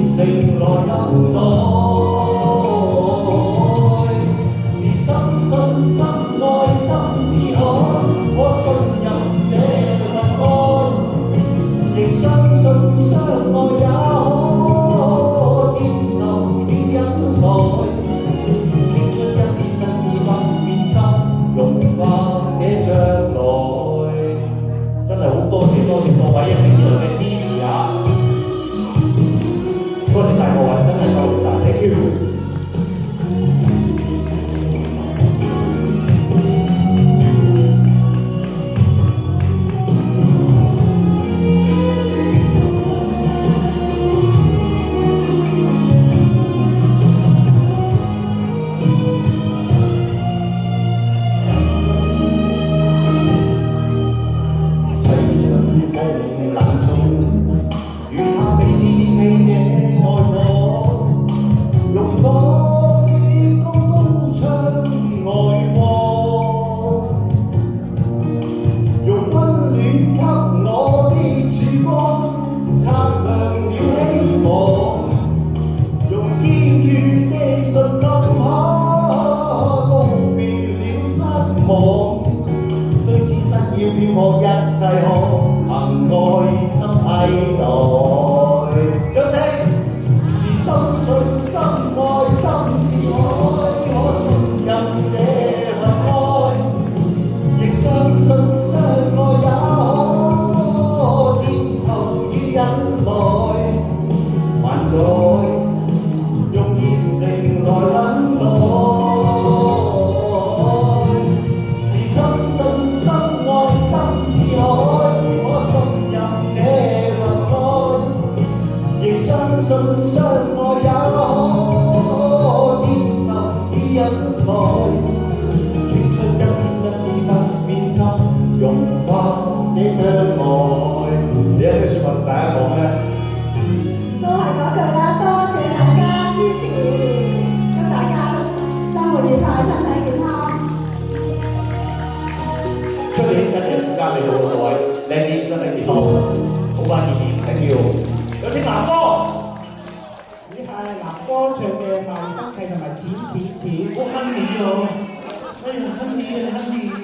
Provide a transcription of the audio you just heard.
誠來等待，是深信深愛心似海，我信任這份愛，亦相信相愛也可接受與忍耐，傾出一片真摯不變心，融化這將來。真係好多謝各位一直以來嘅支持啊！多謝曬各位，真係多謝曬 ，thank you。要我一切可憑愛心替代，掌聲！是深信深愛心似海，我信任這份愛，亦相信相愛也可接受與忍耐，還在用熱誠來等待。相信相愛也可接受與忍耐，傾出一片真摯不變心，融化這將來。你有咩説話同大家講呢？都係嗰句啦，多謝大家支持，祝大家生活愉快，身體健康。出年一年加你好各位，靚啲身體健康，好翻年年 ，thank you。有請南哥。你係南哥唱嘅《賣身契》同埋錢，好 honey 喎！哎呀 honey 啊 honey！